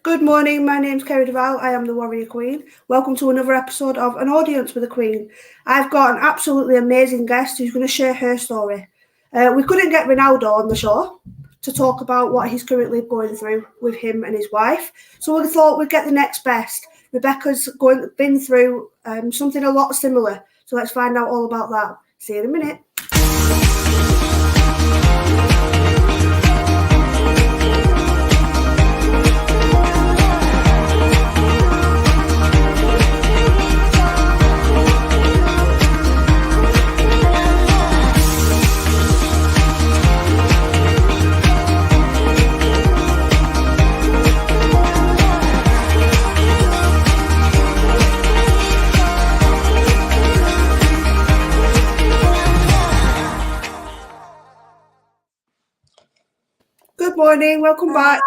Good morning, my name's Kerry Duval, I am the Warrior Queen. Welcome to another episode of An Audience with a Queen. I've got an absolutely amazing guest who's going to share her story. We couldn't get Ronaldo on the show to talk about what he's currently going through with him and his wife, so we thought we'd get the next best. Rebecca's been through something a lot similar, so let's find out all about that. See you in a minute. Good morning, welcome back.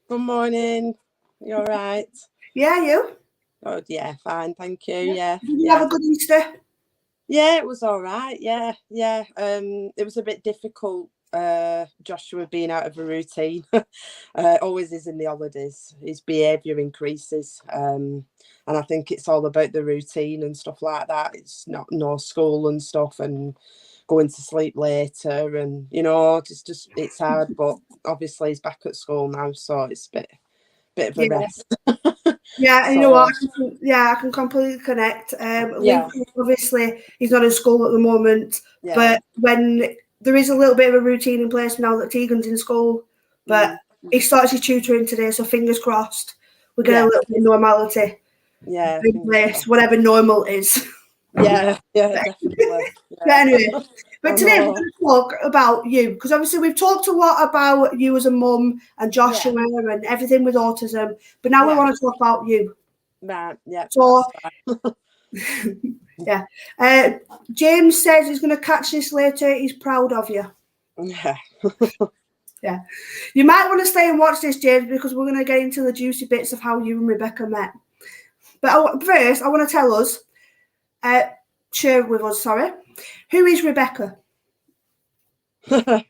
Good morning. You all right? Yeah, you? Good, yeah, fine, thank you. Yeah. Did you have a good Easter? Yeah, it was all right. Yeah. It was a bit difficult. Joshua being out of a routine, always is in the holidays. His behaviour increases, and I think it's all about the routine and stuff like that. It's not no school and stuff, and going to sleep later, and just it's hard. But obviously he's back at school now, so it's a bit of a rest. Yeah, you know what? I can completely connect. Obviously, he's not in school at the moment, but when there is a little bit of a routine in place now that Tegan's in school, but he starts his tutoring today, so fingers crossed we get a little bit of normality in place, whatever normal is. Yeah, definitely. But anyway, today we're going to talk about you, because obviously we've talked a lot about you as a mum and Joshua and everything with autism, but now we want to talk about you. Right, yeah. So, James says he's going to catch this later. He's proud of you. Yeah. You might want to stay and watch this, James, because we're going to get into the juicy bits of how you and Rebecca met. But first, I want to tell us, share with us, who is Rebecca? I'm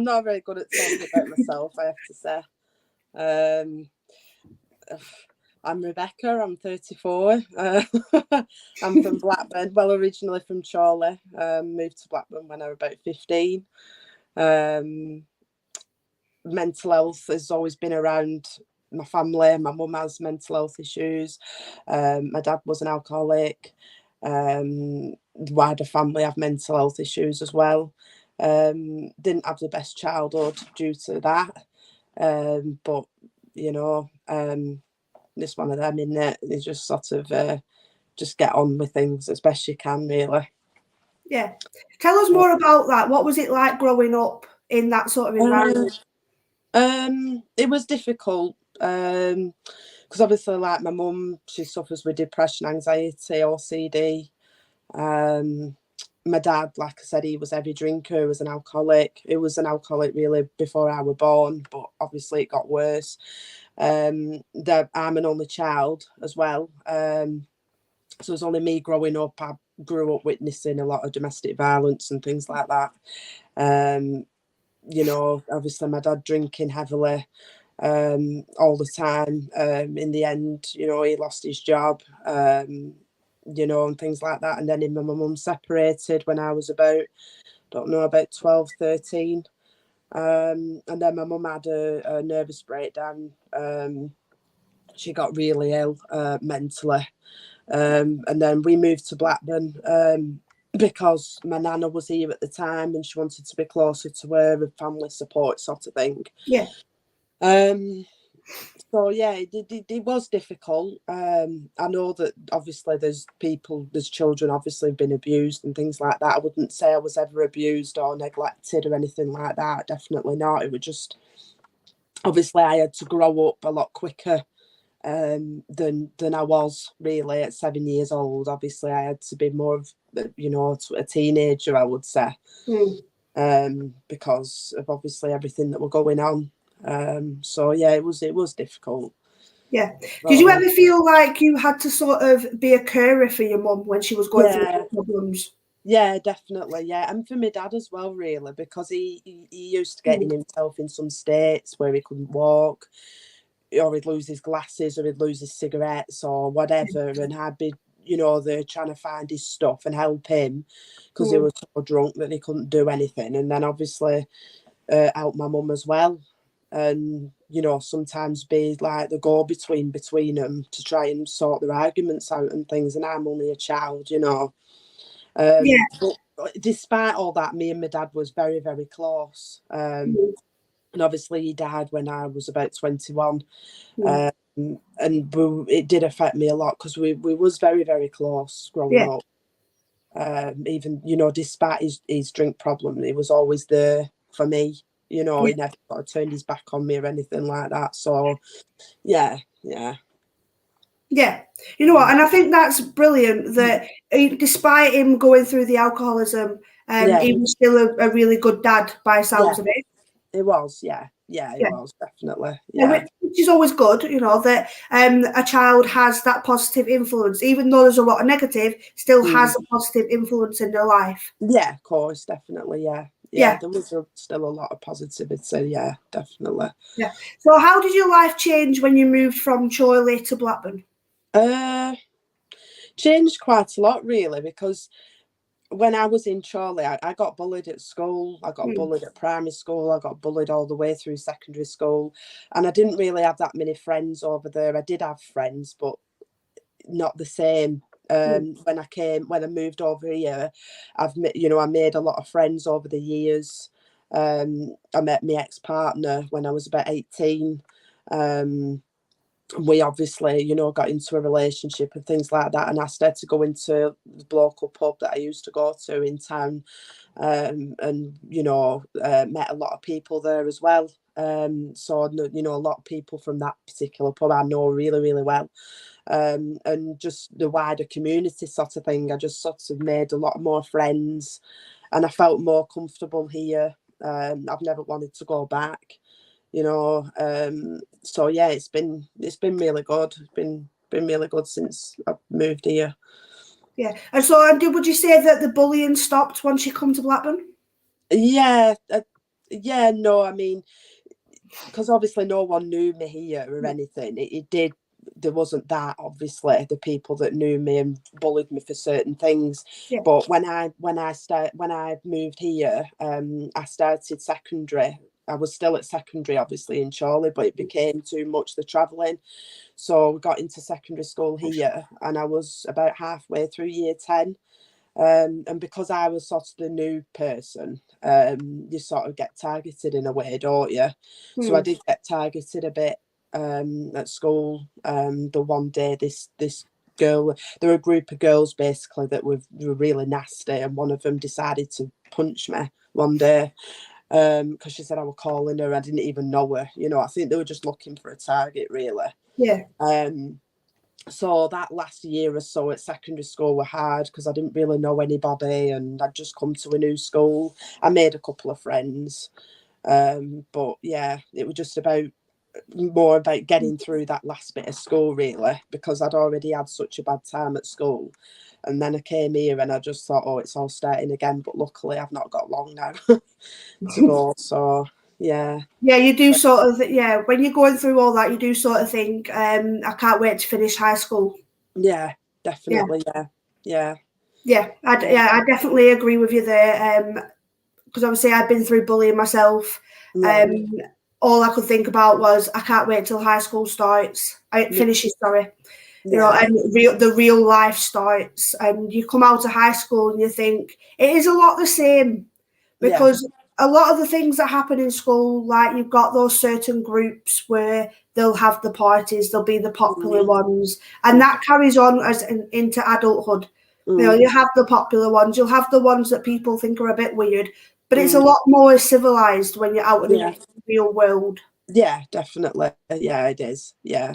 not very good at talking about myself, I have to say. I'm Rebecca, I'm 34. I'm from Blackburn, well, originally from Chile. Moved to Blackburn when I was about 15. Mental health has always been around my family. My mum has mental health issues. My dad was an alcoholic. The wider family have mental health issues as well. Didn't have the best childhood due to that. But, just one of them, in it. They just sort of just get on with things as best you can, really. Yeah. Tell us more about that. What was it like growing up in that sort of environment? It was difficult. Because obviously, like, my mum, she suffers with depression, anxiety, OCD. My dad, like I said, he was a heavy drinker, he was an alcoholic. He was an alcoholic really before I was born, but obviously it got worse. I'm an only child as well. So it was only me growing up. I grew up witnessing a lot of domestic violence and things like that. Obviously my dad drinking heavily. All the time. In the end, he lost his job, and things like that. And then him and my mum separated when I was about 12, 13. And then my mum had a nervous breakdown. She got really ill mentally. And then we moved to Blackburn because my nana was here at the time and she wanted to be closer to her and family support sort of thing. Yeah. So yeah, it was difficult. I know that obviously there's children obviously been abused and things like that. I wouldn't say I was ever abused or neglected or anything like that. Definitely not. It was just obviously I had to grow up a lot quicker than I was really at 7 years old. Obviously I had to be more of a teenager, I would say, because of obviously everything that were going on. So yeah, it was difficult. Yeah. Did you ever feel like you had to sort of be a carer for your mum when she was going through problems? Yeah, definitely. Yeah, and for my dad as well, really, because he used to getting himself in some states where he couldn't walk, or he'd lose his glasses, or he'd lose his cigarettes, or whatever, and I'd be, there trying to find his stuff and help him because he Mm. was so drunk that he couldn't do anything, and then obviously help my mum as well, and sometimes be like the go between them to try and sort their arguments out and things. And I'm only a child. Yeah. But despite all that, me and my dad was very, very close. Mm. And obviously he died when I was about 21. Mm. Um, and it did affect me a lot because we was very, very close growing Yeah. up. Even, despite his drink problem, he was always there for me. He never sort of turned his back on me or anything like that. So, yeah. Yeah, you know what, and I think that's brilliant that despite him going through the alcoholism, Yeah. he was still a really good dad by Yeah. sounds of it. It was. Yeah. Yeah, it Yeah. was definitely. Yeah, Yeah. which is always good, that a child has that positive influence, even though there's a lot of negative, still has a positive influence in their life. Yeah, of course, definitely. Yeah. Yeah, Yeah, there was still a lot of positivity. Yeah, definitely. yeah. So, how did your life change when you moved from Chile to Blackburn? Changed quite a lot, really, because when I was in Chile, I got bullied at school. I got bullied at primary school. I got bullied all the way through secondary school. And I didn't really have that many friends over there. I did have friends, but not the same. When I moved over here, I made a lot of friends over the years. I met my ex-partner when I was about 18. We obviously, got into a relationship and things like that. And I started to go into the local pub that I used to go to in town, and met a lot of people there as well. So a lot of people from that particular pub I know really, really well. And just the wider community sort of thing. I just sort of made a lot more friends, and I felt more comfortable here. I've never wanted to go back. So yeah, it's been really good. It's been really good since I've moved here. Yeah, and so would you say that the bullying stopped once you come to Blackburn? Yeah, no, I mean, because obviously no one knew me here or anything. It did. There wasn't that, obviously, the people that knew me and bullied me for certain things. Yeah. But when I moved here, I started secondary. I was still at secondary, obviously, in Chorley, but it became too much, the travelling. So we got into secondary school here, and I was about halfway through year 10. And because I was sort of the new person, you sort of get targeted in a way, don't you? So I did get targeted a bit at school. The one day, this girl, there were a group of girls basically that were really nasty, and one of them decided to punch me one day because she said I was calling her. I didn't even know her. I think they were just looking for a target, really. Yeah. So that last year or so at secondary school were hard because I didn't really know anybody, and I'd just come to a new school. I made a couple of friends, but yeah, it was just more about getting through that last bit of school, really, because I'd already had such a bad time at school. And then I came here and I just thought, oh, it's all starting again. But luckily I've not got long now to go. So yeah. Yeah, you do sort of, when you're going through all that, you do sort of think, I can't wait to finish high school. Yeah, definitely. Yeah. I definitely agree with you there. Because obviously I've been through bullying myself. All I could think about was I can't wait till high school starts. It finishes, sorry. And the real life starts, and you come out of high school and you think it is a lot the same, because a lot of the things that happen in school, like you've got those certain groups where they'll have the parties, they'll be the popular ones, and that carries on into adulthood. You have the popular ones, you'll have the ones that people think are a bit weird, but it's a lot more civilized when you're out in the real world. Yeah, definitely. Yeah, it is. Yeah.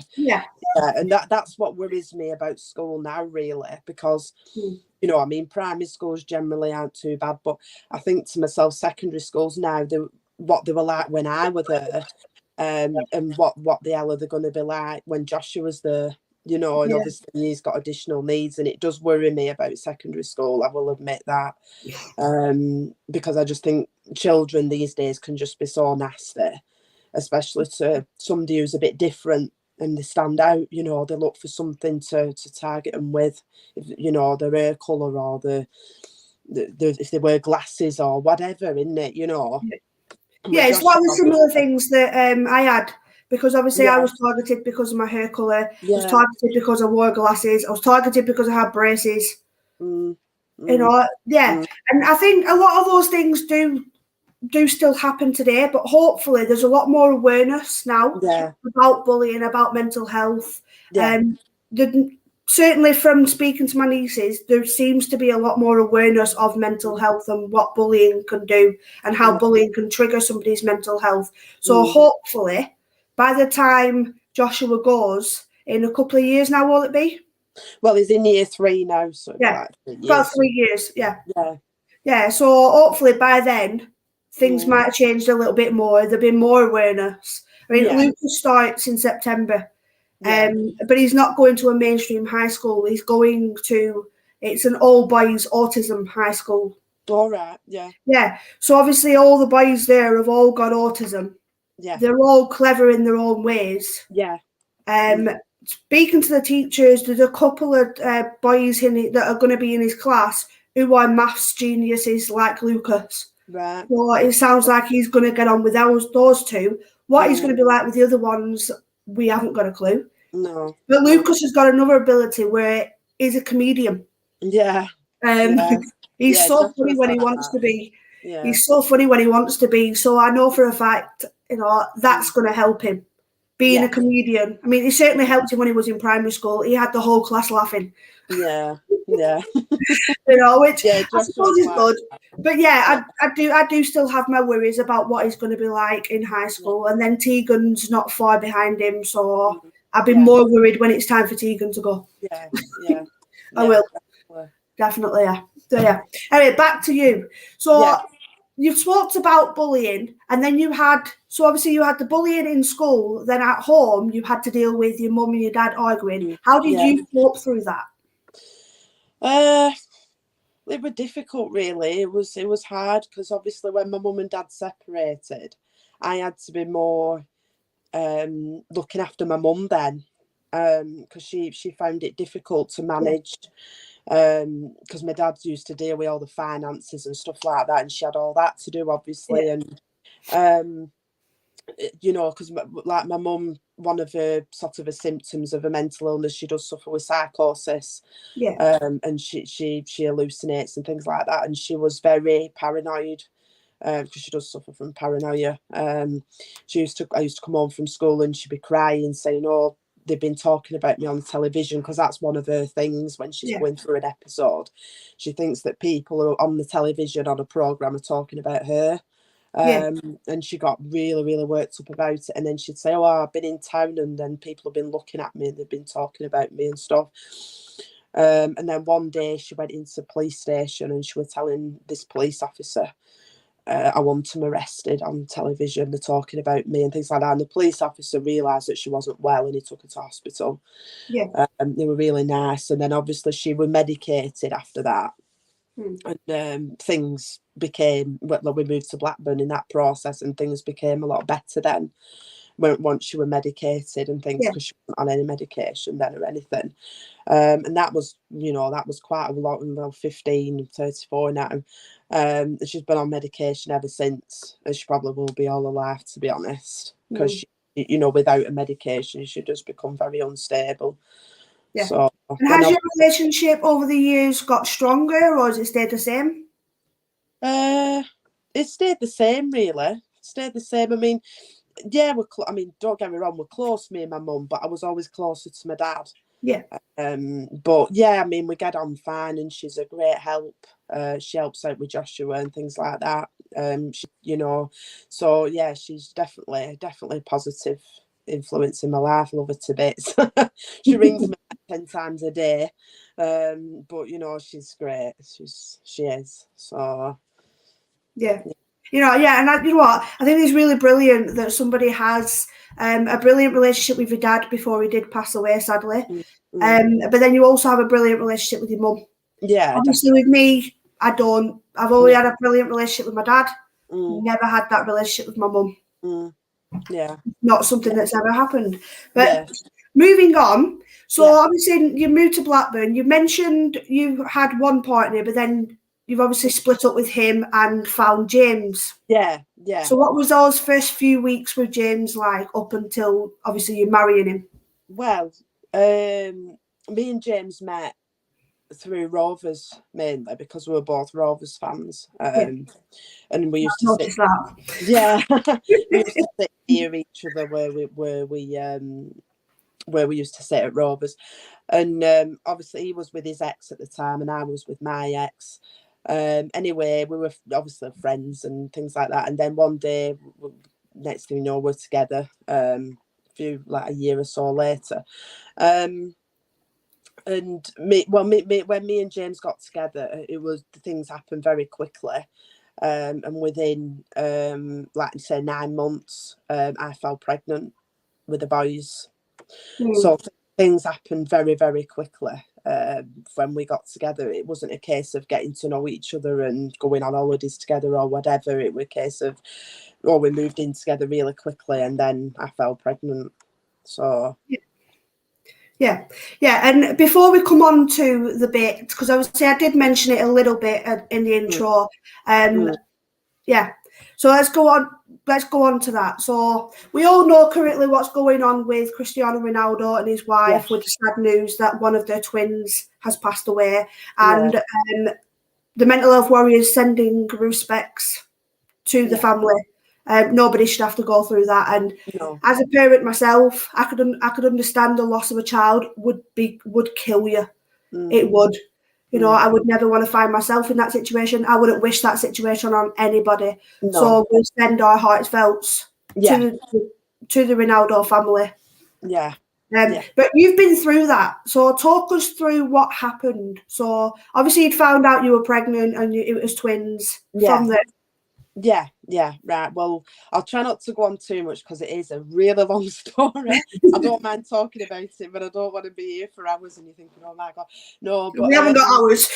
And that's what worries me about school now, really, because I mean, primary schools generally aren't too bad, but I think to myself, secondary schools now, what they were like when I was there, and what the hell are they going to be like when Joshua was there? you know, and Yeah. obviously he's got additional needs, and it does worry me about secondary school, I will admit that. Because I just think children these days can just be so nasty, especially to somebody who's a bit different and they stand out, you know, they look for something to target them with, you know, their hair colour or if they wear glasses or whatever, isn't it, you know. Yeah, it's one of the similar things that I had, because obviously I was targeted because of my hair colour, I was targeted because I wore glasses, I was targeted because I had braces. You know, and I think a lot of those things do still happen today, but hopefully there's a lot more awareness now about bullying, about mental health. Certainly from speaking to my nieces, there seems to be a lot more awareness of mental health and what bullying can do and how bullying can trigger somebody's mental health. So hopefully by the time Joshua goes, in a couple of years now, will it be? Well, he's in year 3 now, so it'll be like 3 years. About 3 years, yeah. So hopefully by then things might have changed a little bit more. There'll be more awareness. I mean, Lucas starts in September, but he's not going to a mainstream high school. He's going to, it's an all boys autism high school. All right, yeah. So obviously all the boys there have all got autism. They're all clever in their own ways. Speaking to the teachers, there's a couple of boys that are going to be in his class who are maths geniuses like Lucas. Right. So it sounds like he's going to get on with those two. What he's going to be like with the other ones, we haven't got a clue. No. But Lucas has got another ability where he's a comedian. He's so funny when he wants to be. He's so funny when he wants to be. So I know for a fact, you know, that's going to help him. Being a comedian. I mean, it certainly helped him when he was in primary school. He had the whole class laughing. You know, which I suppose is good. But I do still have my worries about what he's going to be like in high school. And then Tegan's not far behind him, so I'll be more worried when it's time for Tegan to go. I will. Definitely, So anyway, back to you. So you've talked about bullying, and then obviously you had the bullying in school, then at home you had to deal with your mum and your dad arguing. How did you cope through that? It was difficult, really. It was hard because obviously when my mum and dad separated, I had to be more looking after my mum then, because she found it difficult to manage. Because my dad used to deal with all the finances and stuff like that, and she had all that to do, obviously. And you know, because like my mum, one of her sort of symptoms of a mental illness, she does suffer with psychosis, and she hallucinates and things like that, and she was very paranoid, because she does suffer from paranoia. I used to come home from school and she'd be crying, saying, "Oh, they've been talking about me on television," because that's one of her things when she's going through an episode. She thinks that people who are on the television on a programme are talking about her. And she got really, really worked up about it. And then she'd say, "Oh, I've been in town and then people have been looking at me and they've been talking about me and stuff." And then one day she went into the police station and she was telling this police officer, "I want them arrested on television. They're talking about me," and things like that. And the police officer realised that she wasn't well and he took her to hospital. They were really nice. And then obviously she was medicated after that. And things became, well, we moved to Blackburn in that process, and things became a lot better then once she were medicated and things, because she wasn't on any medication then or anything. And that was, you know, that was quite a lot. Well, 15, 34 now. And she's been on medication ever since, and she probably will be all her life, to be honest, because you know, without a medication she just become very unstable. So, and has your relationship over the years got stronger, or has it stayed the same? It stayed the same, really. Stayed the same. I mean, I mean, don't get me wrong, we're close, me and my mum, but I was always closer to my dad. But I mean, we get on fine, and she's a great help. She helps out with Joshua and things like that. She, you know, so she's definitely a positive influence in my life. I love her to bits. She rings me 10 times a day, but you know, she's great. She is. So You know, yeah, and you know what? I think it's really brilliant that somebody has a brilliant relationship with your dad before he did pass away, sadly. But then you also have a brilliant relationship with your mum. Yeah, Obviously, definitely. with me, I don't. I've only Yeah. had a brilliant relationship with my dad. Mm, Never had that relationship with my mum. mm, yeah. Not something that's ever happened. Yeah. But moving on, so Yeah. obviously you moved to Blackburn. You mentioned you had one partner, but then you've obviously split up with him and found James. Yeah. Yeah. So what was those first few weeks with James like up until obviously you marrying him? Well, me and James met through Rovers mainly because we were both Rovers fans. Yeah, And we I used to sit. noticed that. Yeah, we used to sit near each other where we used to sit at Rovers, and obviously he was with his ex at the time, and I was with my ex. Anyway, we were obviously friends and things like that. And then one day, next thing you know, we're together. A year or so later, and when me and James got together, it was the things happened very quickly. And within, like I say, 9 months, I fell pregnant with the boys. So things happened very, very quickly. When we got together, it wasn't a case of getting to know each other and going on holidays together or whatever. It was a case of, we moved in together really quickly, and then I fell pregnant. So Yeah, yeah. And before we come on to the bit, because obviously I did mention it a little bit in the mm, intro. mm, Yeah. So let's go on. Let's go on to that. So we all know currently what's going on with Cristiano Ronaldo and his yeah, wife with the sad news that one of their twins has passed away, yeah, and the mental health warriors sending respects to the yeah. family. Nobody should have to go through that. And No, as a parent myself, I could understand the loss of a child would kill you. mm, It would. You know, mm, I would never want to find myself in that situation. I wouldn't wish that situation on anybody. no, So we'll send our heartfelts yeah, to the Ronaldo family. yeah, yeah, But you've been through that. So talk us through what happened. So obviously you'd found out you were pregnant and it was twins yeah. from the Yeah, right. Well, I'll try not to go on too much because it is a really long story. I don't mind talking about it, but I don't want to be here for hours and you're thinking, oh my God. No, but we haven't got ours.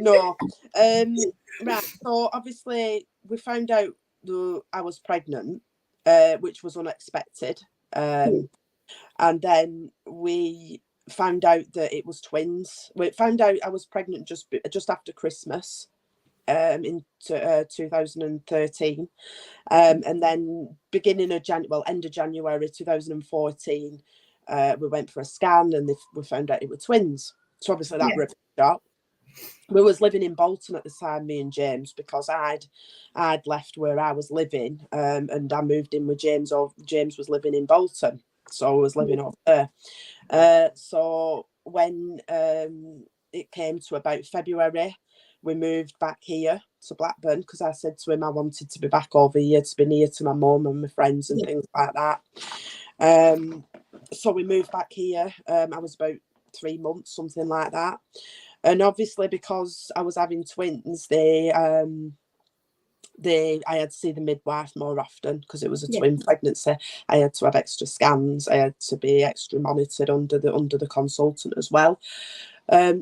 no. Right. So obviously we found out that I was pregnant, which was unexpected. And then we found out that it was twins. We found out I was pregnant just after Christmas. In 2013, and then beginning of end of January 2014, we went for a scan and we found out it were twins. So obviously that ripped it up. We was living in Bolton at the time, me and James, because I'd left where I was living, and I moved in with James. Or James was living in Bolton, so I was living over there. So when it came to about February, we moved back here to Blackburn because I said to him I wanted to be back over here to be near to my mum and my friends and things like that. So we moved back here. I was about 3 months, something like that. And obviously because I was having twins, I had to see the midwife more often because it was a twin pregnancy. I had to have extra scans. I had to be extra monitored under the consultant as well.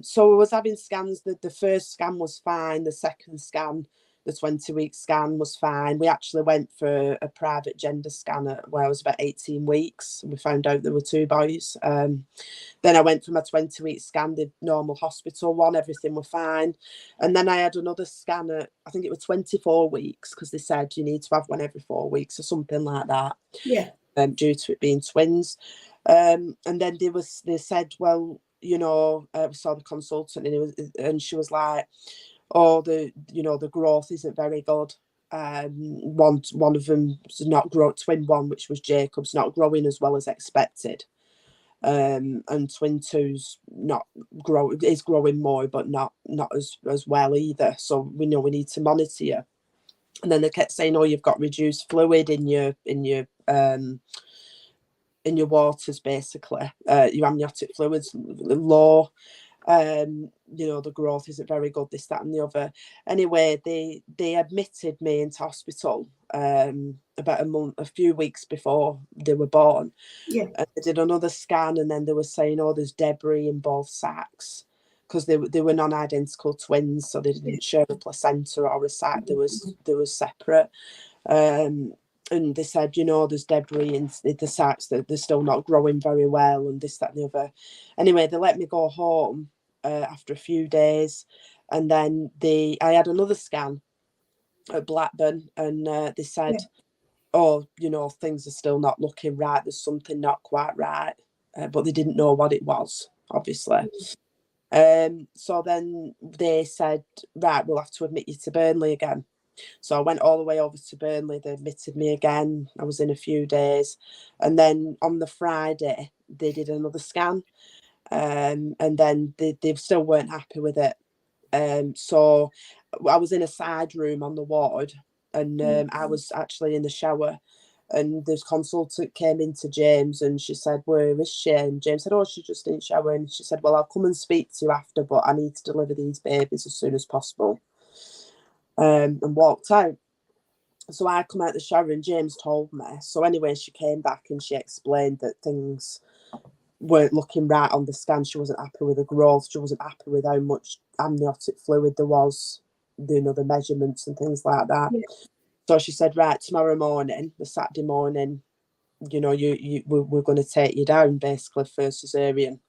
So I was having scans. The first scan was fine. The second scan, the 20-week scan, was fine. We actually went for a private gender scan where I was about 18 weeks. And we found out there were 2 boys. Then I went for my 20-week scan, the normal hospital one. Everything was fine. And then I had another scan at, I think it was 24 weeks because they said you need to have one every 4 weeks or something like that. Yeah. Due to it being twins. And then they said, well, we saw the consultant and she was like, oh, the growth isn't very good. One of them's not grow twin one, which was Jacob's, not growing as well as expected. And twin two's is growing more, but not as well either. So we know we need to monitor you. And then they kept saying, oh, you've got reduced fluid in your waters, basically. Your amniotic fluids low. You know, the growth isn't very good, this, that and the other. Anyway, they admitted me into hospital about a few weeks before they were born. Yeah. And they did another scan, and then they were saying, oh, there's debris in both sacs, because they were non-identical twins, so they didn't share a placenta or a sac. They was separate. And they said, you know, there's debris in the sacs, that they're still not growing very well, and this, that, and the other. Anyway, they let me go home after a few days, and then I had another scan at Blackburn, and they said, oh, you know, things are still not looking right. There's something not quite right, but they didn't know what it was, obviously. So then they said, right, we'll have to admit you to Burnley again. So I went all the way over to Burnley. They admitted me again. I was in a few days. And then on the Friday, they did another scan. And then they still weren't happy with it. So I was in a side room on the ward, and I was actually in the shower. And this consultant came into James, and she said, where is she? And James said, oh, she's just in the shower. And she said, well, I'll come and speak to you after, but I need to deliver these babies as soon as possible. And walked out. So I come out the shower, and James told me. So anyway, she came back and she explained that things weren't looking right on the scan. She wasn't happy with the growth. She wasn't happy with how much amniotic fluid there was, you know, the measurements and things like that. Yeah. So she said, right, tomorrow morning, the Saturday morning, you know, we're going to take you down, basically, for cesarean.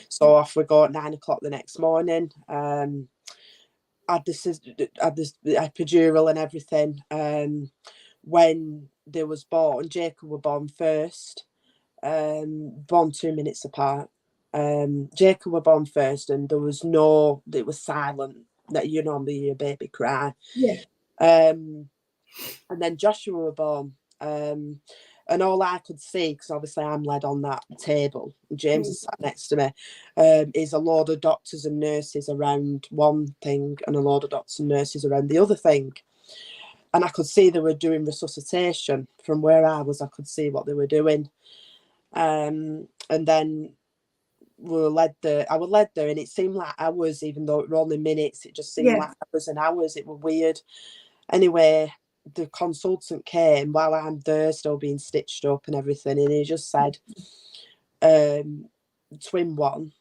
So off we go at 9 o'clock the next morning. Had the epidural and everything. When they was born, Jacob were born first, born 2 minutes apart. Jacob were born first, and it was silent. That you normally hear a baby cry. Yeah. And then Joshua were born. And all I could see, because obviously I'm led on that table, James is sat next to me, is a load of doctors and nurses around one thing and a load of doctors and nurses around the other thing. And I could see they were doing resuscitation. From where I was, I could see what they were doing. And then I was led there, and it seemed like hours, even though it were only minutes. It just seemed like hours and hours. It was weird. Anyway, the consultant came while I'm there, still being stitched up and everything, and he just said, twin one,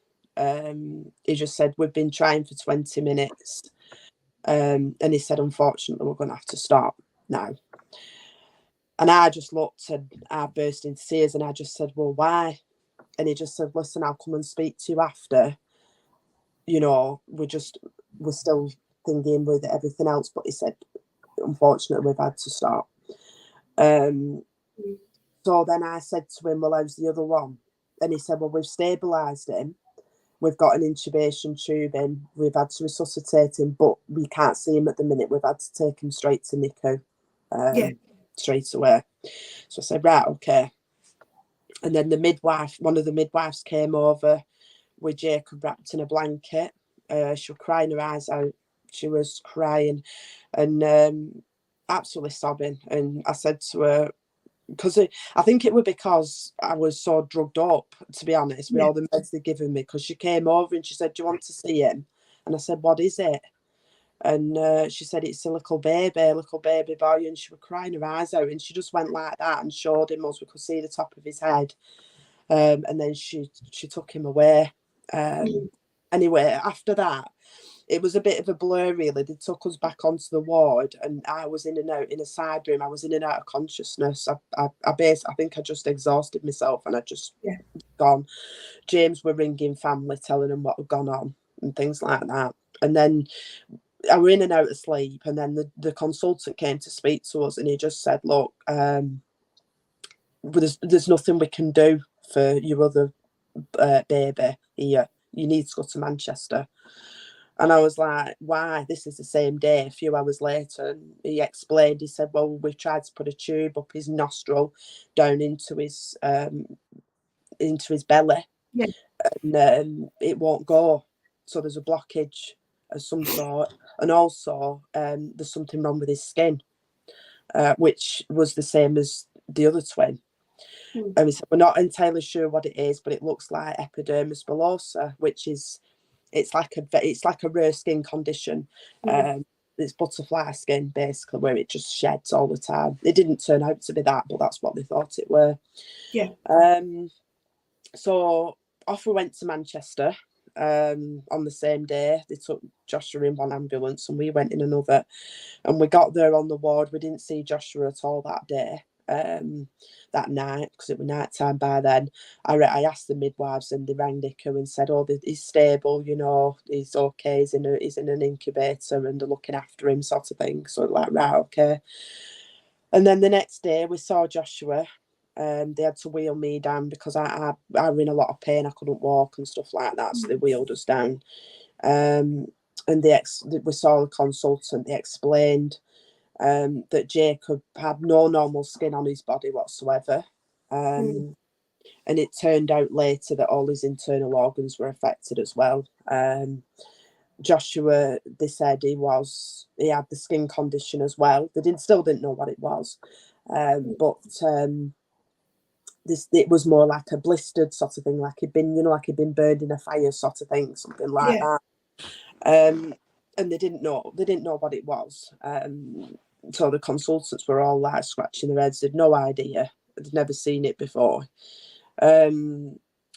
he just said, we've been trying for 20 minutes, and he said, unfortunately, we're going to have to stop now. And I just looked, and I burst into tears, and I just said, well, why? And he just said, listen, I'll come and speak to you after. You know, we're still thinking with everything else, but he said, unfortunately, we've had to stop. So then I said to him, well, how's the other one? And he said, well, we've stabilised him. We've got an intubation tube in. We've had to resuscitate him, but we can't see him at the minute. We've had to take him straight to NICU straight away. So I said, right, okay. And then one of the midwives came over with Jacob wrapped in a blanket. She was crying her eyes out. She was crying and absolutely sobbing. And I said to her, because I think it was because I was so drugged up, to be honest, with all the meds they'd given me, because she came over and she said, do you want to see him? And I said, what is it? And she said, it's a little baby boy. And she was crying her eyes out, and she just went like that and showed him as we could see the top of his head. And then she took him away. Anyway, after that, it was a bit of a blur, really. They took us back onto the ward, and I was in and out in a side room. I was in and out of consciousness. I think I just exhausted myself, and I just gone. James were ringing family, telling them what had gone on and things like that. And then I were in and out of sleep, and then the consultant came to speak to us, and he just said, look, there's nothing we can do for your other baby here. You need to go to Manchester. And I was like, why? This is the same day, a few hours later. And he explained, he said, well, we've tried to put a tube up his nostril down into his belly. Yeah. And it won't go. So there's a blockage of some sort. And also there's something wrong with his skin, which was the same as the other twin. And we said, we're not entirely sure what it is, but it looks like epidermis bullosa, which is, it's like a rare skin condition. It's butterfly skin, basically, where it just sheds all the time. It didn't turn out to be that, but that's what they thought it were. Yeah. So off we went to Manchester on the same day. They took Joshua in one ambulance and we went in another. And we got there on the ward. We didn't see Joshua at all that day, that night, because it was night time by then. I asked the midwives and they rang Nico and said, oh, he's stable, you know, he's okay, he's in an incubator and they're looking after him, sort of thing. So like, right, okay. And then the next day we saw Joshua. They had to wheel me down because I was in a lot of pain. I couldn't walk and stuff like that. So they wheeled us down. And we saw the consultant. They explained that Jacob had no normal skin on his body whatsoever. And it turned out later that all his internal organs were affected as well. Joshua, they said he had the skin condition as well. They still didn't know what it was. But it was more like a blistered sort of thing, like he'd been burned in a fire sort of thing, something like that. And they didn't know what it was. So the consultants were all like scratching their heads, they'd no idea, they'd never seen it before.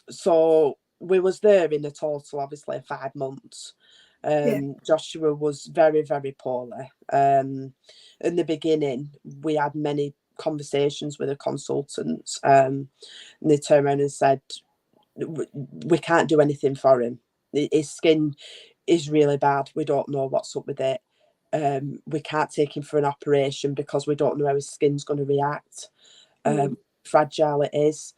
So we was there in a total, obviously, 5 months. Joshua was very, very poorly. In the beginning, we had many conversations with the consultants, and they turned around and said, we can't do anything for him. His skin is really bad. We don't know what's up with it. We can't take him for an operation because we don't know how his skin's going to react. Fragile it is.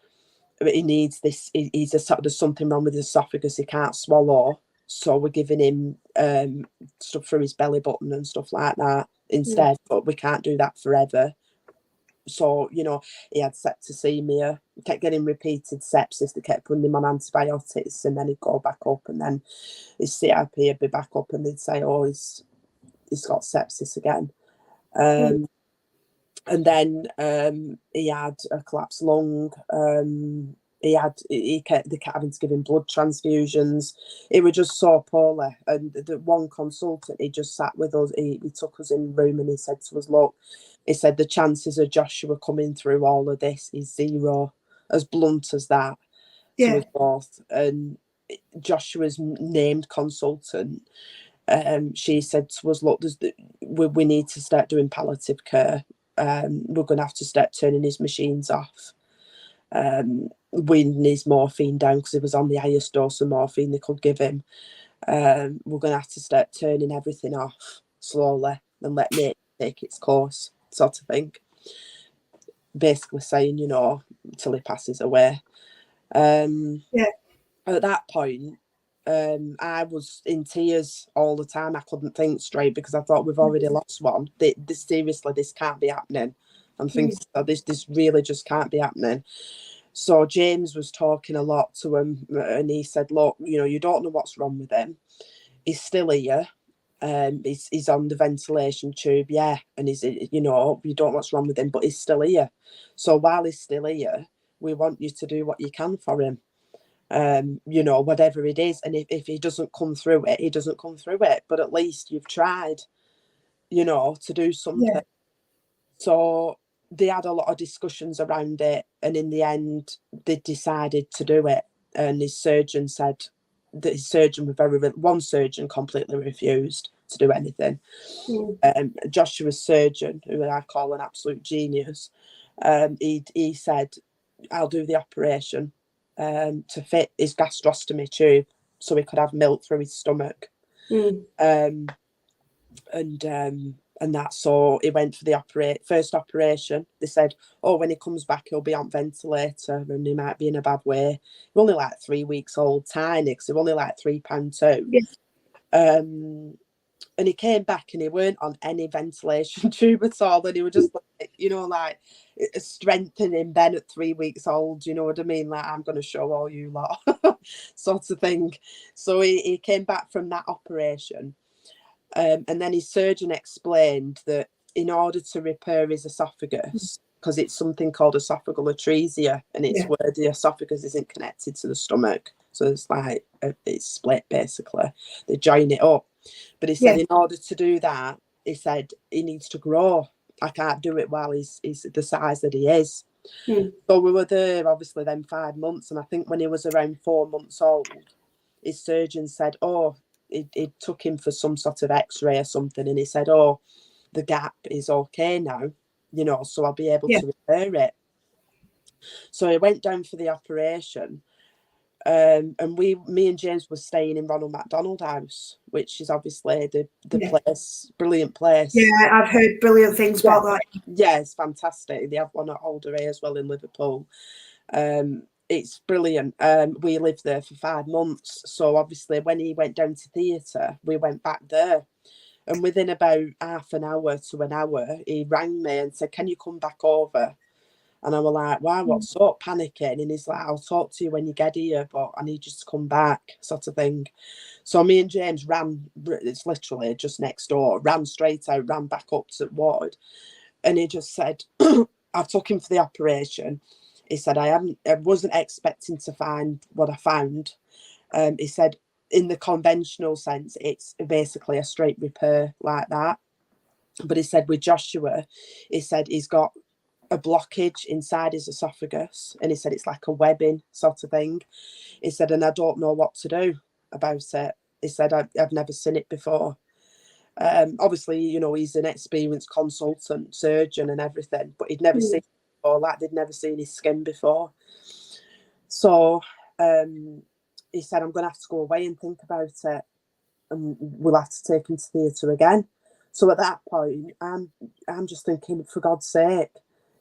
He needs this. There's something wrong with his esophagus. He can't swallow. So we're giving him stuff for his belly button and stuff like that instead. But we can't do that forever. So, you know, he had septicemia, kept getting repeated sepsis. They kept putting him on antibiotics and then he'd go back up and then his CRP would be back up and they'd say, oh, he's got sepsis again. And then he had a collapsed lung. They kept having to give him blood transfusions. It was just so poorly. And the one consultant, he just sat with us. He took us in the room and he said to us, look, he said the chances of Joshua coming through all of this is zero, as blunt as that, to us both. And Joshua's named consultant, she said to us, look, we need to start doing palliative care. We're going to have to start turning his machines off. Weaning his morphine down because he was on the highest dose of morphine they could give him. We're going to have to start turning everything off slowly and let it take its course, sort of thing. Basically saying, you know, till he passes away. At that point, I was in tears all the time. I couldn't think straight because I thought we've already lost one. Seriously, this can't be happening. I'm thinking, this really just can't be happening. So James was talking a lot to him and he said, look, you know, you don't know what's wrong with him. He's still here. He's on the ventilation tube, and he's, you know, you don't know what's wrong with him, but he's still here. So while he's still here, we want you to do what you can for him. You know, whatever it is. And if he doesn't come through it, he doesn't come through it. But at least you've tried, you know, to do something. Yeah. So they had a lot of discussions around it. And in the end, they decided to do it. And his surgeon said that one surgeon completely refused to do anything. Joshua's surgeon, who I call an absolute genius, he said, I'll do the operation to fit his gastrostomy tube so he could have milk through his stomach. And that's so he went for the first operation. They said, oh, when he comes back, he'll be on ventilator and he might be in a bad way. He's only like 3 weeks old, tiny, because he's only like 3 pound 2. Yes. And he came back and he weren't on any ventilation tube at all. And he was just, like, you know, like strengthening Ben at 3 weeks old. You know what I mean? Like, I'm going to show all you lot sort of thing. So he came back from that operation. And then his surgeon explained that in order to repair his esophagus, because it's something called esophageal atresia, and it's where the esophagus isn't connected to the stomach. So it's like it's split basically. They join it up. But he said in order to do that, he said he needs to grow. I can't do it while he's the size that he is. So we were there obviously then 5 months, and I think when he was around 4 months old, his surgeon said, oh, it took him for some sort of x-ray or something, and he said, oh, the gap is okay now, you know, so I'll be able to repair it. So he went down for the operation, and me and James were staying in Ronald McDonald House, which is obviously the place, brilliant place. Yeah, I've heard brilliant things about that. Yeah, it's fantastic. They have one at Alderey as well in Liverpool. It's brilliant. We lived there for 5 months. So obviously when he went down to theatre, we went back there. And within about half an hour to an hour, he rang me and said, can you come back over? And I was like, wow, what's up? Panicking. And he's like, I'll talk to you when you get here, but I need you to come back, sort of thing. So me and James ran, it's literally just next door, ran straight out, ran back up to the ward. And he just said, I took him for the operation. He said, I wasn't expecting to find what I found. He said, in the conventional sense, it's basically a straight repair like that. But he said with Joshua, he said he's got a blockage inside his esophagus, and he said it's like a webbing sort of thing. He said, and I don't know what to do about it. He said, I've never seen it before. Obviously, you know, he's an experienced consultant, surgeon and everything, but he'd never seen it before, like they'd never seen his skin before. So he said, I'm going to have to go away and think about it, and we'll have to take him to theatre again. So at that point, I'm just thinking, for God's sake,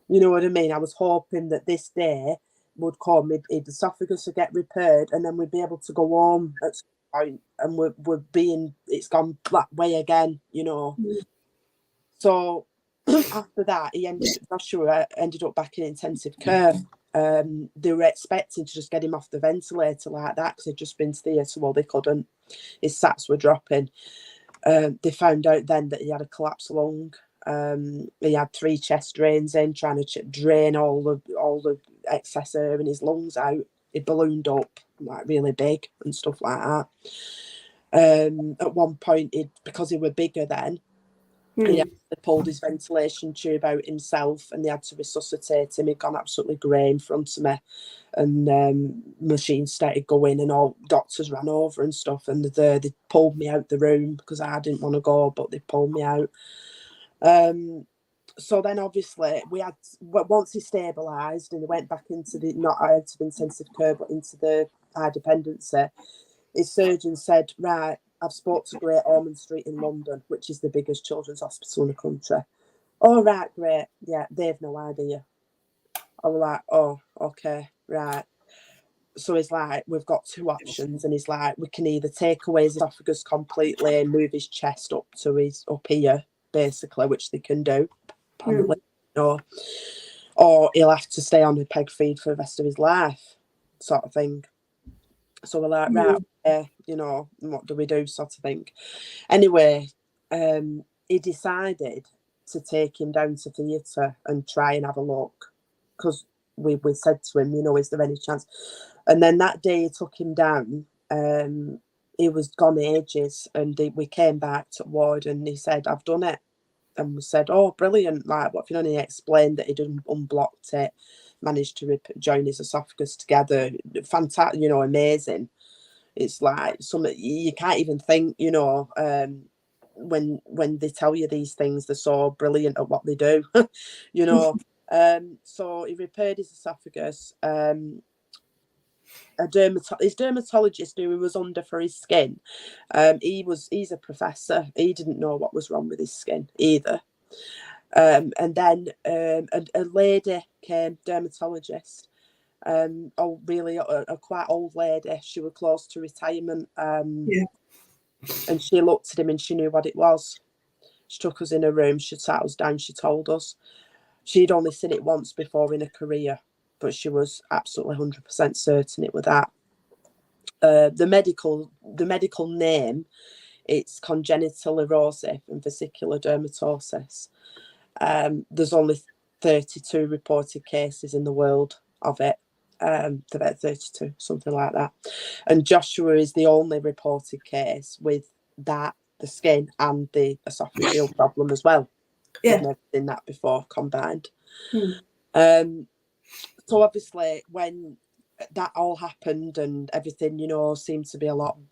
you know what I mean? I was hoping that this day would come, his esophagus would get repaired, and then we'd be able to go home at some point, and it's gone that way again, you know. So after that, Joshua ended up back in intensive care. They were expecting to just get him off the ventilator like that because he'd just been to theatre. Well, they couldn't. His sats were dropping. They found out then that he had a collapsed lung. He had 3 chest drains in, trying to drain all the excess air in his lungs out. It ballooned up like really big and stuff like that. At one point, because he were bigger then, he pulled his ventilation tube out himself, and they had to resuscitate him. He'd gone absolutely grey in front of me, and machines started going, and all doctors ran over and stuff. And they pulled me out the room because I didn't want to go, but they pulled me out. So then obviously once he stabilised and he went back into not out of intensive care but into the high dependency, his surgeon said, right, I've spoke to Great Ormond Street in London, which is the biggest children's hospital in the country. Oh, right, great. Yeah, they've no idea. I was like, oh, okay, right. So he's like, we've got 2 options. And he's like, we can either take away his esophagus completely and move his chest up here, basically, which they can do, apparently. Or he'll have to stay on a peg feed for the rest of his life, sort of thing. So we're like, right, you know, what do we do, sort of thing. Anyway, he decided to take him down to theatre and try and have a look, because we said to him, you know, is there any chance? And then that day he took him down, he was gone ages, and we came back to ward, and he said, I've done it. And we said, oh, brilliant, like, what have you done? He explained that he'd unblocked it, managed to join his esophagus together. Fantastic, you know, amazing. It's like something you can't even think, you know, when they tell you these things, they're so brilliant at what they do, you know. So he repaired his esophagus. His dermatologist, who he was under for his skin, he's a professor. He didn't know what was wrong with his skin either. And then a lady came, dermatologist, really a quite old lady. She was close to retirement. And she looked at him and she knew what it was. She took us in a room, she sat us down, she told us. She'd only seen it once before in her career, but she was absolutely 100% certain it was that. The medical name, it's congenital erosive and vesicular dermatosis. There's only 32 reported cases in the world of it. About 32, something like that. And Joshua is the only reported case with that, the skin and the esophageal problem as well. Yeah. We've never seen that before combined. Hmm. So obviously when that all happened and everything, seemed to be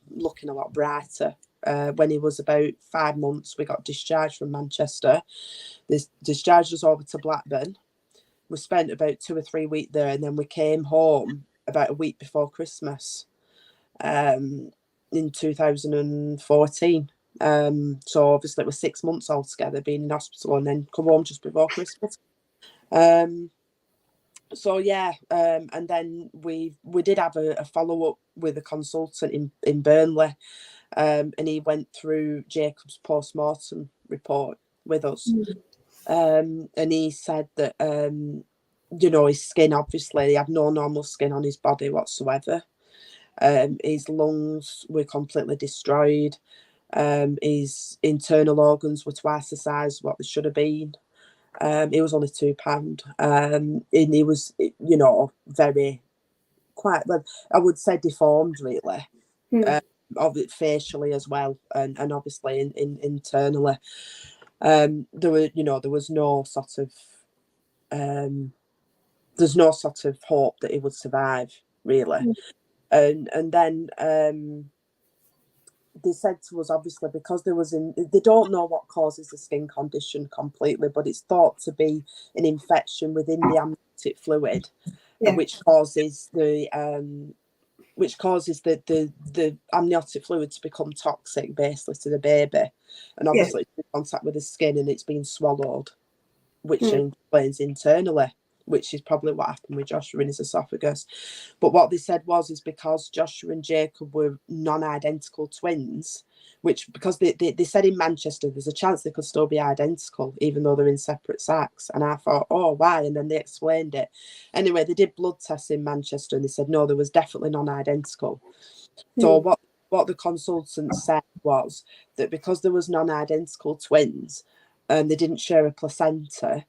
looking a lot brighter. When he was about 5 months, we got discharged from Manchester. This discharged us over to Blackburn. We spent about 2 or 3 weeks there, and then we came home about a week before Christmas, in 2014. So obviously it was 6 months altogether being in hospital, and then come home just before Christmas. So yeah, and then we did have a follow up with a consultant in Burnley, and he went through Jacob's post-mortem report with us. And he said that his skin, obviously he had no normal skin on his body whatsoever. His lungs were completely destroyed. His internal organs were twice the size what they should have been. He was only £2, and he was, very quite, well, I would say deformed, really, of it facially as well, and obviously internally. There was no sort of, there's no sort of hope that he would survive, really, and then. They said to us, obviously, because they don't know what causes the skin condition completely, but it's thought to be an infection within the amniotic fluid, which causes the amniotic fluid to become toxic, basically, to the baby, and obviously it's in contact with the skin and it's being swallowed, which explains internally, which is probably what happened with Joshua in his esophagus. But what they said is because Joshua and Jacob were non-identical twins, which, because they said in Manchester there's a chance they could still be identical even though they're in separate sacs. And I thought, oh, why? And then they explained it. Anyway, they did blood tests in Manchester and they said, no, there was definitely non-identical. So what the consultant said was that because there was non-identical twins and they didn't share a placenta,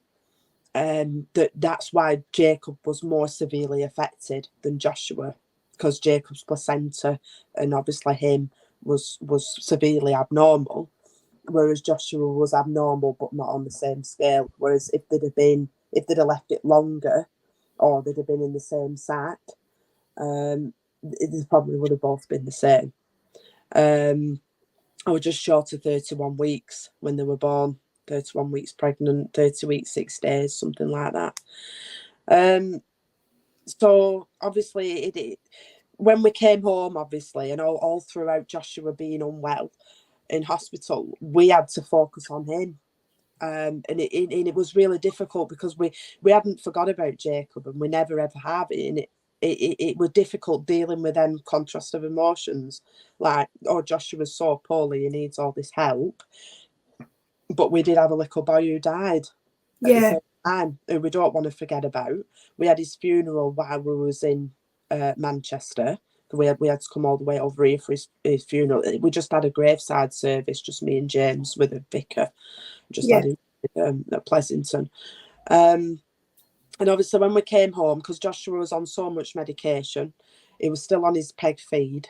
that's why Jacob was more severely affected than Joshua, because Jacob's placenta and obviously him was severely abnormal, whereas Joshua was abnormal but not on the same scale. Whereas if they'd have left it longer, or they'd have been in the same sac, it probably would have both been the same. I was just short of 31 weeks when they were born. 31 weeks pregnant, 30 weeks, 6 days, something like that. So obviously when we came home, obviously, and all throughout Joshua being unwell in hospital, we had to focus on him. And it was really difficult because we hadn't forgot about Jacob, and we never ever have. And it was difficult dealing with them contrast of emotions, like, oh, Joshua's so poorly, he needs all this help. But we did have a little boy who died at the same time, who we don't want to forget about. We had his funeral while we was in Manchester. We had to come all the way over here for his funeral. We just had a graveside service, just me and James with a vicar. Just had him at Pleasanton. And obviously when we came home, because Joshua was on so much medication, he was still on his peg feed.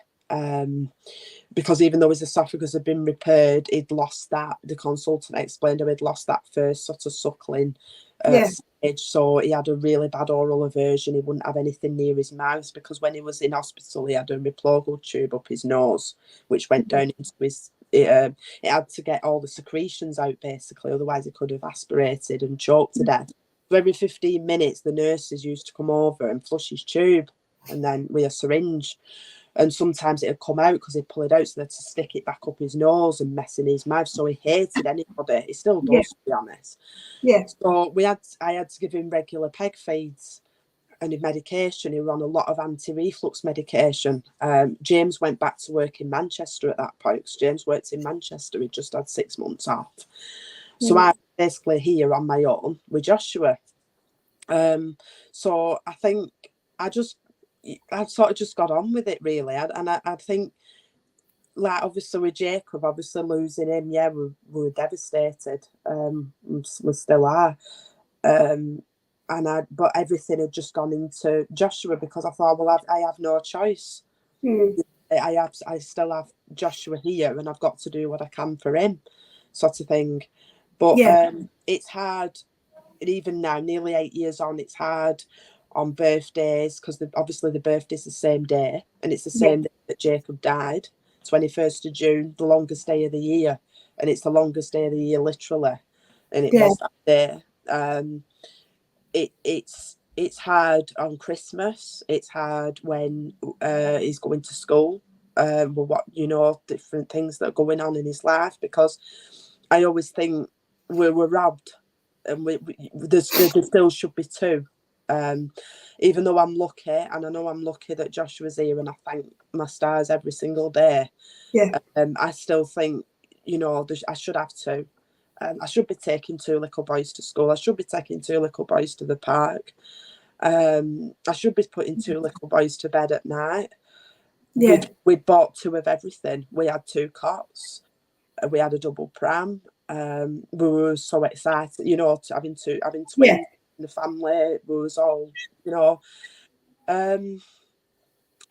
Because even though his esophagus had been repaired, he'd lost that. The consultant explained how he'd lost that first sort of suckling stage. So he had a really bad oral aversion. He wouldn't have anything near his mouth, because when he was in hospital, he had a replogal tube up his nose, which went down into his... It had to get all the secretions out, basically. Otherwise, he could have aspirated and choked to death. So every 15 minutes, the nurses used to come over and flush his tube, and then with a syringe. And sometimes it'd come out because he'd pull it out, so they had to stick it back up his nose and mess in his mouth. So he hated anybody. He still does, to be honest. So I had to give him regular peg feeds and medication. He was on a lot of anti-reflux medication. James went back to work in Manchester at that point, because James worked in Manchester. He just had 6 months off. So I was basically here on my own with Joshua. So I think I sort of just got on with it, really. I think, like, obviously with Jacob, obviously losing him, we were devastated. We still are. But everything had just gone into Joshua because I thought, well, I have no choice. I still have Joshua here, and I've got to do what I can for him, sort of thing. But it's hard, even now, nearly 8 years on. It's hard on birthdays because obviously the birthday's the same day, and it's the same day that Jacob died, 21st of June, the longest day of the year, and it's the longest day of the year, literally, and it was that day. It's hard on Christmas. It's hard when he's going to school. What different things that are going on in his life, because I always think we're robbed, and there still should be two. Even though I'm lucky, and I know I'm lucky that Joshua's here, and I thank my stars every single day. I still think I should have two. I should be taking two little boys to school. I should be taking two little boys to the park. I should be putting two little boys to bed at night. We'd bought two of everything. We had two cots. We had a double pram. We were so excited, having twins in the family. We was all, and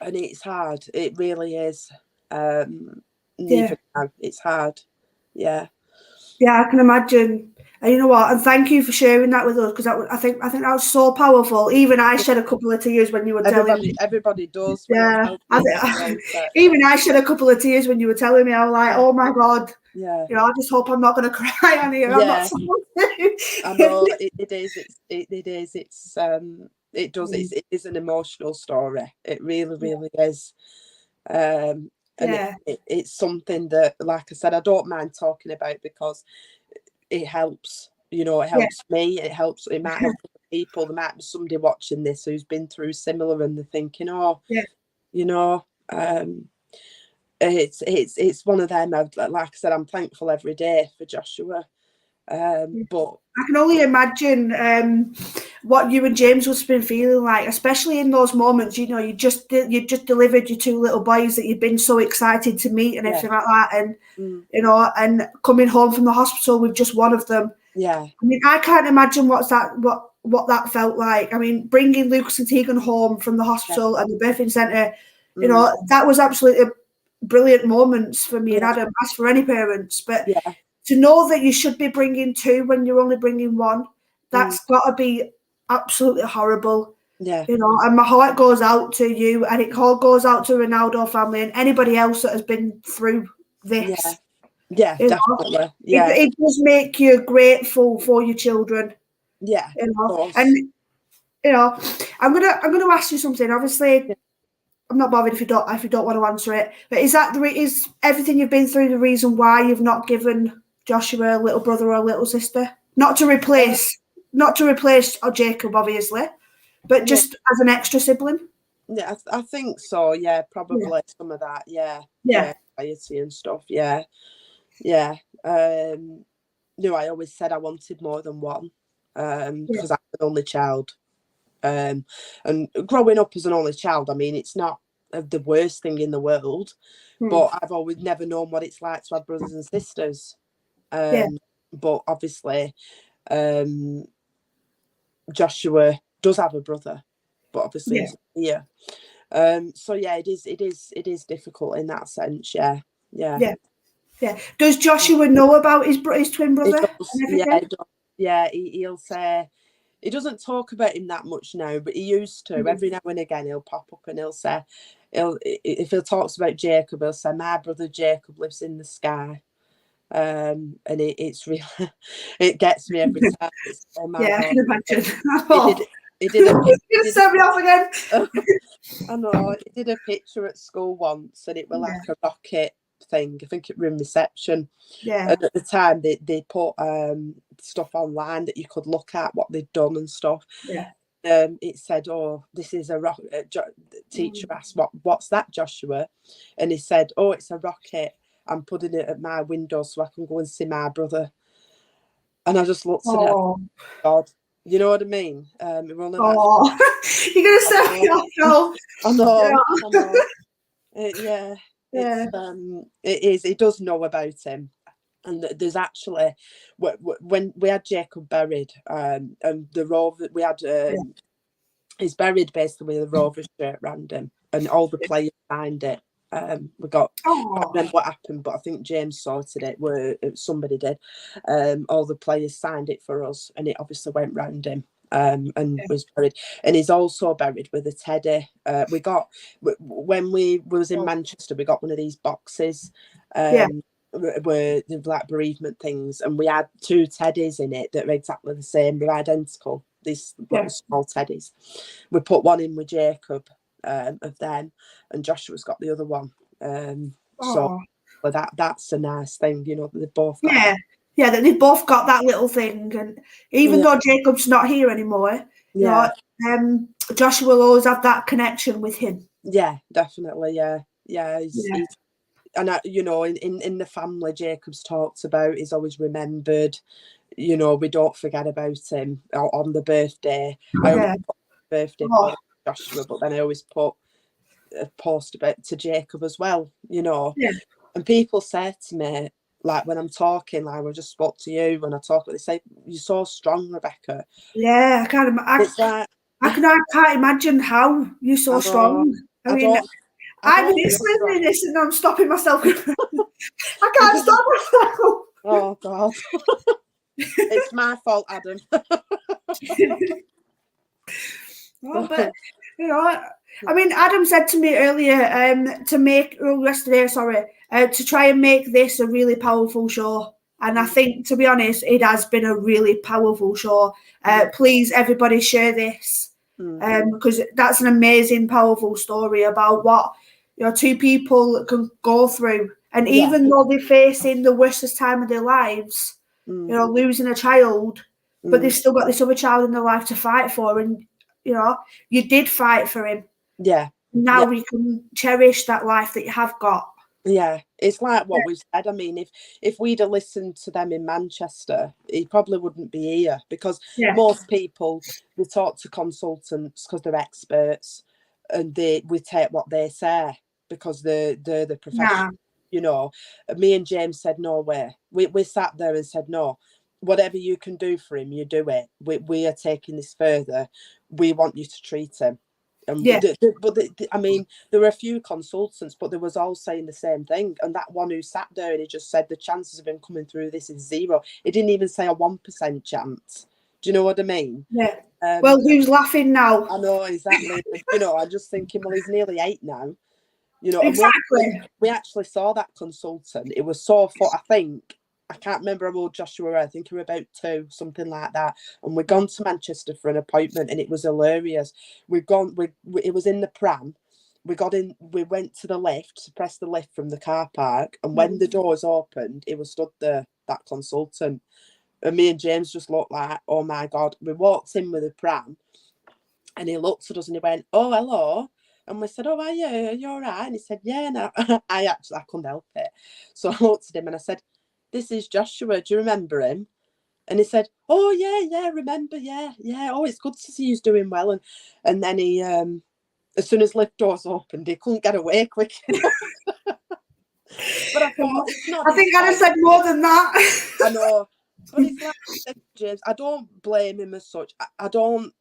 it's hard. It really is. It's hard. Yeah. Yeah, I can imagine. And you know what? And thank you for sharing that with us, because I think that was so powerful. Even I shed a couple of tears when you were telling me. Everybody does. Even I shed a couple of tears when you were telling me. I was like, oh my God. Yeah. I just hope I'm not going to cry on here. I'm not supposed to. I know it is. It is. It does. It is an emotional story. It really, really is. It's something that, like I said, I don't mind talking about because it helps. It helps me. It helps. It might help other people. There might be somebody watching this who's been through similar, and they're thinking, it's one of them. Like I said, I'm thankful every day for Joshua. But I can only imagine what you and James must have been feeling like, especially in those moments. You just delivered your two little boys that you've been so excited to meet and everything like that, and and coming home from the hospital with just one of them. Yeah, I mean, I can't imagine what that felt like. I mean, bringing Lucas and Tegan home from the hospital and the birthing centre, that was absolutely brilliant moments for me and Adam, as for any parents. But to know that you should be bringing two when you're only bringing one, that's got to be absolutely horrible. And my heart goes out to you, and it all goes out to Ronaldo family and anybody else that has been through this. Definitely. It does make you grateful for your children. And I'm gonna ask you something. Obviously, I'm not bothered if you don't want to answer it. But is everything you've been through the reason why you've not given Joshua a little brother or a little sister? Not to replace Jacob, obviously, but just as an extra sibling. Yeah, I think so. Yeah, probably some of that. Anxiety and stuff. Yeah. I always said I wanted more than one because I'm an only child. And growing up as an only child, I mean, it's not the worst thing in the world, but I've always never known what it's like to have brothers and sisters. But obviously, Joshua does have a brother, but obviously he's here. So it is difficult in that sense. Yeah. Does Joshua know about his twin brother? He'll say. He doesn't talk about him that much now, but he used to. Every now and again, he'll pop up and he'll say, if he talks about Jacob, he'll say, my brother Jacob lives in the sky. And it's really, it gets me every time. Oh my God. I can imagine. He did You're set me off again. I know. He did a picture at school once, and it was like a rocket thing. I think it was in reception. And at the time, they put stuff online that you could look at what they'd done and stuff. It said, "Oh, this is a rocket." The teacher asked, "What's that, Joshua?" And he said, "Oh, it's a rocket. I'm putting it at my window so I can go and see my brother." And I just looked at it. God, you know what I mean? You're gonna set me off now. I know. It is. He does know about him. And there's actually, when we had Jacob buried, and the Rover, we had, he's buried basically with a Rover shirt around him, and all the players signed it. We got, I don't remember what happened, but I think James sorted it, where somebody did. All the players signed it for us, and it obviously went round him. And was buried, and he's also buried with a teddy. We got, when we was in Manchester, we got one of these boxes, were the like bereavement things, and we had 2 teddies in it that were exactly the same. They're identical, these little small teddies. We put one in with Jacob, of them, and Joshua's got the other one. So that's a nice thing, you know, they both got that they've both got that little thing. And even though Jacob's not here anymore, you know, Joshua will always have that connection with him. Yeah, definitely. He's and you know, in the family, Jacob's talked about, he's always remembered. You know, we don't forget about him on the birthday. I always put birthday post Joshua, but then I always put a post about to Jacob as well. You know, and people say to me, like when I'm talking, like I just spoke to you when I talk, they say you're so strong, Rebecca. Yeah, I can't imagine. It's like I can't imagine how you're so strong. I mean, I'm listening to this and I'm stopping myself. I can't stop myself. Oh God. It's my fault, Adam. But you know, I mean, Adam said to me earlier, to try and make this a really powerful show. And I think, to be honest, it has been a really powerful show. Please, everybody, share this, because that's an amazing, powerful story about what, you know, 2 people can go through. And even though they're facing the worstest time of their lives, you know, losing a child, but they've still got this other child in their life to fight for. And, you know, you did fight for him. Yeah. Now we can cherish that life that you have got. Yeah, it's like what we've said. I mean, if we'd have listened to them in Manchester, he probably wouldn't be here, because most people, we talk to consultants because they're experts, and we take what they say because they're the professional. You know, me and James said no way. We sat there and said no. Whatever you can do for him, you do it. We are taking this further. We want you to treat him. I mean, there were a few consultants, but they was all saying the same thing. And that one who sat there and he just said the chances of him coming through this is 0. He didn't even say a 1% chance. Do you know what I mean? Yeah. Well, who's laughing now? I know, exactly. You know, I'm just thinking, well, he's nearly 8 now. You know, exactly. We actually saw that consultant. It was so fun. I can't remember how old Joshua was. I think he was about 2, something like that. And we'd gone to Manchester for an appointment, and it was hilarious. It was in the pram. We got in, we went to the lift, pressed the lift from the car park, and when the doors opened, it was stood there, that consultant. And me and James just looked like, oh my God. We walked in with the pram, and he looked at us and he went, oh, hello. And we said, oh, are you all right? And he said, yeah, no. I couldn't help it. So I looked at him and I said, this is Joshua. Do you remember him? And he said, oh, yeah, remember, yeah. Oh, it's good to see he's doing well. And then he, as soon as lift doors opened, he couldn't get away quick enough. But I thought, it's not. I think I'd have said more than that. I know. But it's like, James, I don't blame him as such. I don't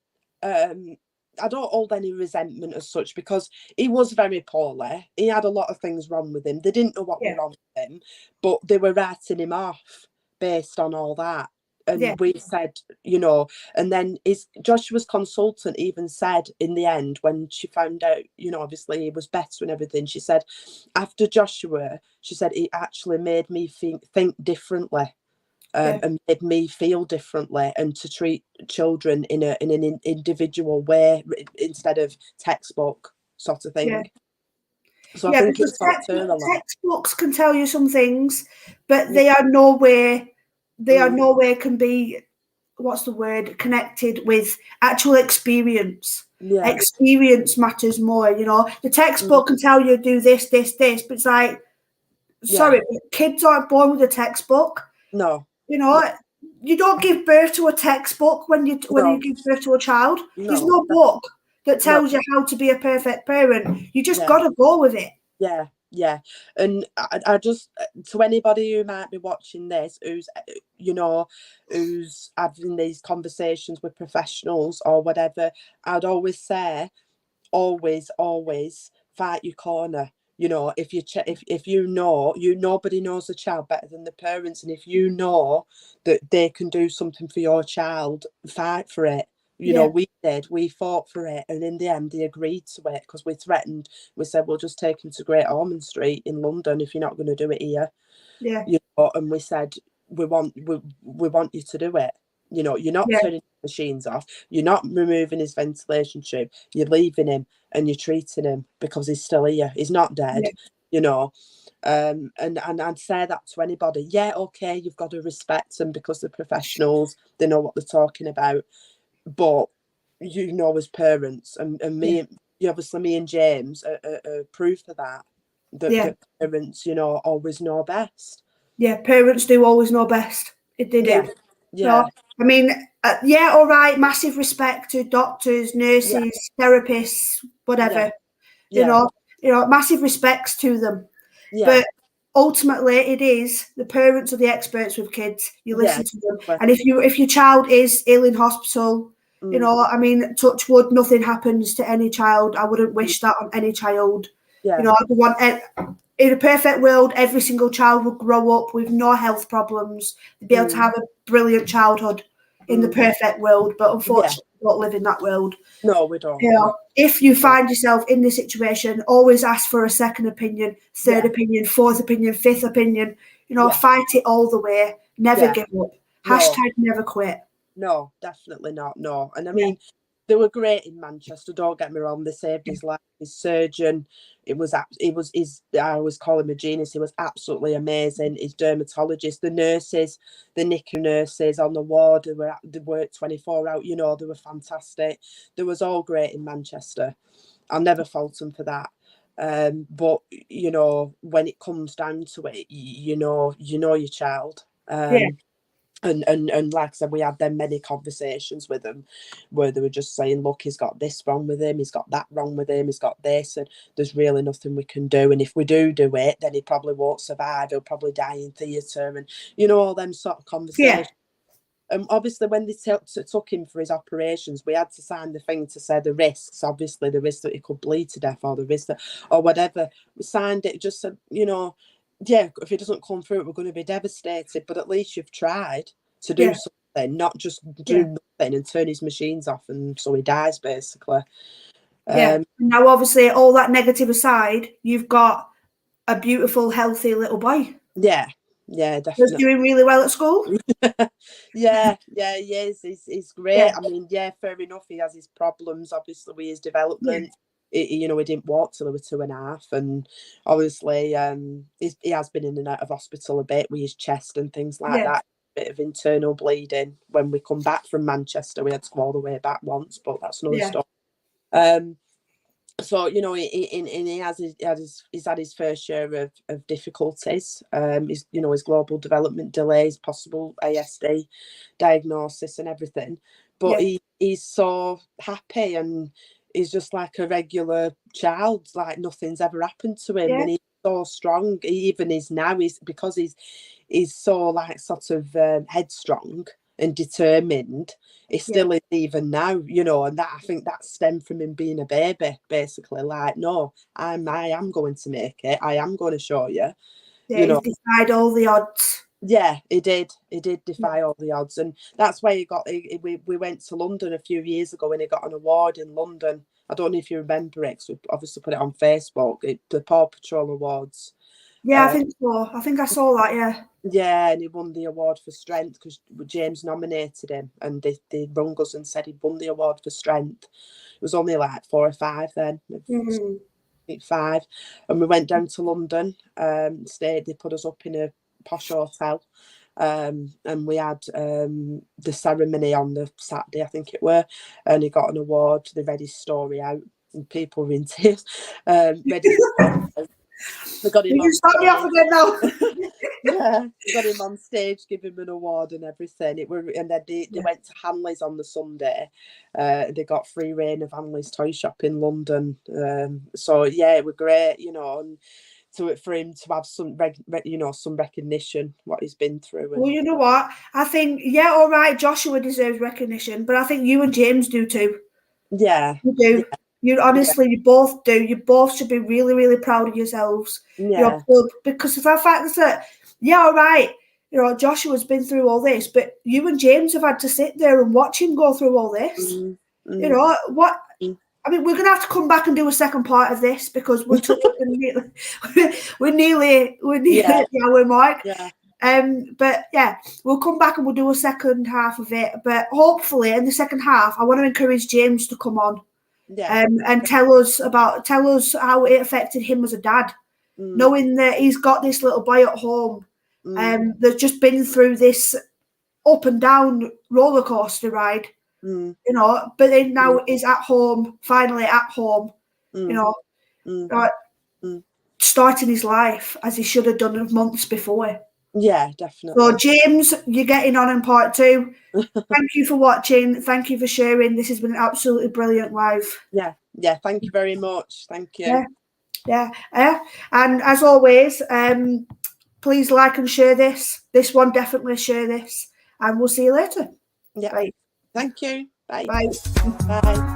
hold any resentment as such, because he was very poorly. He had a lot of things wrong with him. They didn't know what were wrong with him, but they were writing him off based on all that. And we said, you know, and then Joshua's consultant even said in the end, when she found out, you know, obviously he was better and everything, she said, after Joshua, she said, it actually made me think differently. And made me feel differently, and to treat children in an individual way instead of textbook sort of thing. Yeah. So I think it's textbooks can tell you some things, but they are nowhere can be, what's the word, connected with actual experience. Yeah. Experience matters more, you know. The textbook can tell you do this, but it's like, sorry, kids aren't born with a textbook. No. You know, you don't give birth to a textbook when you give birth to a child. No. There's no book that tells you how to be a perfect parent. You just got to go with it. Yeah. Yeah. And I just, to anybody who might be watching this, who's, you know, who's having these conversations with professionals or whatever, I'd always say, always fight your corner. You know, if you if you know, nobody knows the child better than the parents, and if you know that they can do something for your child, fight for it. You know, Yeah, we fought for it, and in the end they agreed to it, because we threatened. We said, we'll just take him to Great Ormond Street in London if you're not going to do it here. yeah, You know, and we said, we want you to do it. You know, you're not yeah, turning machines off, you're not removing his ventilation tube, you're leaving him and you're treating him, because he's still here, he's not dead. yeah, You know, and I'd say that to anybody. Yeah, okay, you've got to respect them because they're professionals, they know what they're talking about, but you know, as parents, and yeah, me, obviously me and James are proof of that, yeah, that parents, you know, always know best. yeah. Parents do always know best. They Yeah, do. yeah, No, I mean, yeah, all right. Massive respect to doctors, yeah, nurses, therapists, yeah, whatever. You yeah, know, massive respects to them. yeah, But ultimately, it is the parents are the experts with kids. You yeah, listen to them, exactly. and if your child is ill in hospital, Mm, I mean, touch wood, nothing happens to any child. I wouldn't mm, wish that on any child. yeah, I would want in a perfect world, every single child would grow up with no health problems. They'd be able to mm, have a brilliant childhood in the mm, perfect world. But yeah. unfortunately, we don't live in that world. No, we don't. No, If you no. find yourself in this situation, always ask for a second opinion, third Yeah, opinion, fourth opinion, fifth opinion. yeah, Fight it all the way. Never yeah. give up. No, Hashtag never quit. no, definitely not. No, and I Yeah, mean, they were great in Manchester. Don't get me wrong. They saved his life. His surgeon, he was his. I always call him a genius. He was absolutely amazing. His dermatologist, the nurses, the NICU nurses on the ward, they worked 24 hours. You know, they were fantastic. They was all great in Manchester. I'll never fault them for that. But you know, when it comes down to it, you know your child. yeah, And like I said, we had them many conversations with them where they were just saying, look, he's got this wrong with him, he's got that wrong with him, he's got this, and there's really nothing we can do. And if we do it, then he probably won't survive. He'll probably die in theatre, and all them sort of yeah, conversations. And obviously, when they took him for his operations, we had to sign the thing to say the risks. Obviously, the risk that he could bleed to death, or the risk that, or whatever. We signed it, just said, yeah, if it doesn't come through, we're going to be devastated. But at least you've tried to do yeah, something, not just yeah, do nothing and turn his machines off, and so he dies basically. yeah. Now, obviously, all that negative aside, you've got a beautiful, healthy little boy Yeah, yeah, who's definitely. doing really well at school. Yeah, he is. He's great. Yeah, I mean, yeah, fair enough. He has his problems, obviously, with his yeah, development. He didn't walk till he was 2.5, and obviously, he has been in and out of hospital a bit with his chest and things like yeah, that. Bit of internal bleeding. When we come back from Manchester, we had to go all the way back once, but that's another yeah, story. So he's had his fair share of difficulties. His global development delays, possible ASD diagnosis, and everything. But yeah, he's so happy, and he's just like a regular child. Like nothing's ever happened to him, yeah, and he's so strong. He even is now. He's so like sort of headstrong and determined. He yeah, still is even now, and that, I think that stemmed from him being a baby, basically. Like, no, I am going to make it. I am going to show you, yeah. you He's know. defied all the odds. Yeah, he did. He did Yeah, defy all the odds, and that's why we went to London a few years ago, and he got an award in London. I don't know if you remember it, 'cause we obviously put it on Facebook. The Paw Patrol Awards. yeah. I think so. I think I saw that. Yeah, Yeah, and he won the award for strength because James nominated him, and they rung us and said he'd won the award for strength. It was only like 4 or 5 then, mm, 5, and we went down to London. Stayed. They put us up in a posh hotel, and we had the ceremony on the Saturday, I think it were, and he got an award. They read his story out, and people were in tears. Read his story. They got him you can on start me off stage. again now. Yeah, we got him on stage, give him an award and everything. And then they Yeah, went to Hanley's on the Sunday. They got free reign of Hanley's toy shop in London. So yeah, it was great, and for him to have some some recognition what he's been through. Well, you know what? I think, yeah, all right, Joshua deserves recognition, but I think you and James do too. Yeah. You do. Yeah. You honestly, you both do. You both should be really, really proud of yourselves. Yeah. Because of the fact that, yeah, all right, Joshua's been through all this, but you and James have had to sit there and watch him go through all this. What? I mean, we're going to have to come back and do a second part of this because we're nearly at the hour mark. Yeah. But yeah, we'll come back and we'll do a second half of it. But hopefully, in the second half, I want to encourage James to come on, and tell us how it affected him as a dad, knowing that he's got this little boy at home, that's just been through this up and down roller coaster ride. But then now is at home, finally at home, starting his life as he should have done months before. Yeah, definitely. So, James, you're getting on in part 2. Thank you for watching. Thank you for sharing. This has been absolutely brilliant live. Yeah. Thank you very much. Thank you. Yeah. And as always, please like and share this. This one, definitely share this. And we'll see you later. Yeah. Bye. Thank you. Bye. Bye. Bye.